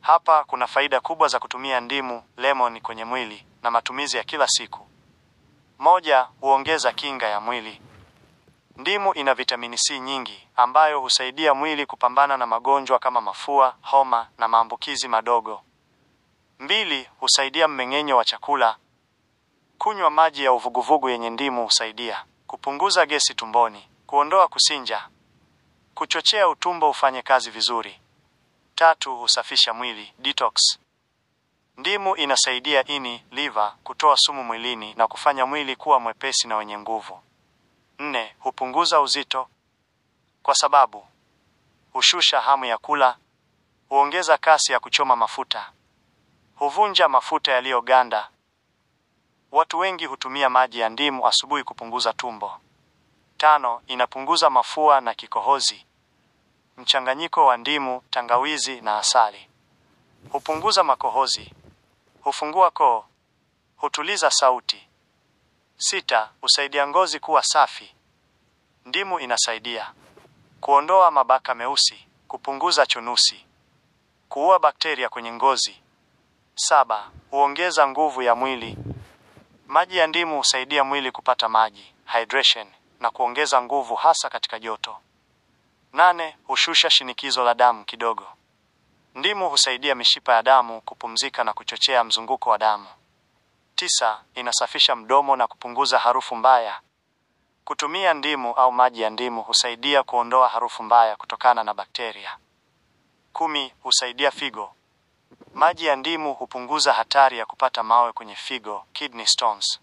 Hapa kuna faida kubwa za kutumia ndimu, lemon kwenye mwili na matumizi ya kila siku. Moja, huongeza kinga ya mwili. Ndimu ina vitamini C nyingi ambayo husaidia mwili kupambana na magonjwa kama mafua, homa na maambukizi madogo. 2, husaidia mmeng'enyo wa chakula. Kunywa maji ya uvuguvugu yenye ndimu husaidia kupunguza gesi tumboni, kuondoa kusinja, kuchochea utumbo ufanye kazi vizuri. 3, husafisha mwili, detox. Ndimu inasaidia ini, liver, kutoa sumu mwilini na kufanya mwili kuwa mwepesi na wenye nguvu. 4, hupunguza uzito kwa sababu hushusha hamu ya kula, huongeza kasi ya kuchoma mafuta, huvunja mafuta yaliyoganda. Watu wengi hutumia maji ya ndimu asubuhi kupunguza tumbo. 5, inapunguza mafua na kikohozi. Mchanganyiko wa ndimu, tangawizi na asali hupunguza makohozi, hufungua koo, hutuliza sauti. 6, husaidia ngozi kuwa safi. Ndimu inasaidia kuondoa mabaka meusi, kupunguza chunusi, kuua bakteria kwenye ngozi. 7, huongeza nguvu ya mwili. Maji ya ndimu husaidia mwili kupata maji, hydration, na kuongeza nguvu hasa katika joto. 8, hushusha shinikizo la damu kidogo. Ndimu husaidia mishipa ya damu kupumzika na kuchochea mzunguko wa damu. 9, inasafisha mdomo na kupunguza harufu mbaya. Kutumia ndimu au maji ya ndimu husaidia kuondoa harufu mbaya kutokana na bakteria. 10, husaidia figo. Maji ya ndimu hupunguza hatari ya kupata mawe kwenye figo, kidney stones.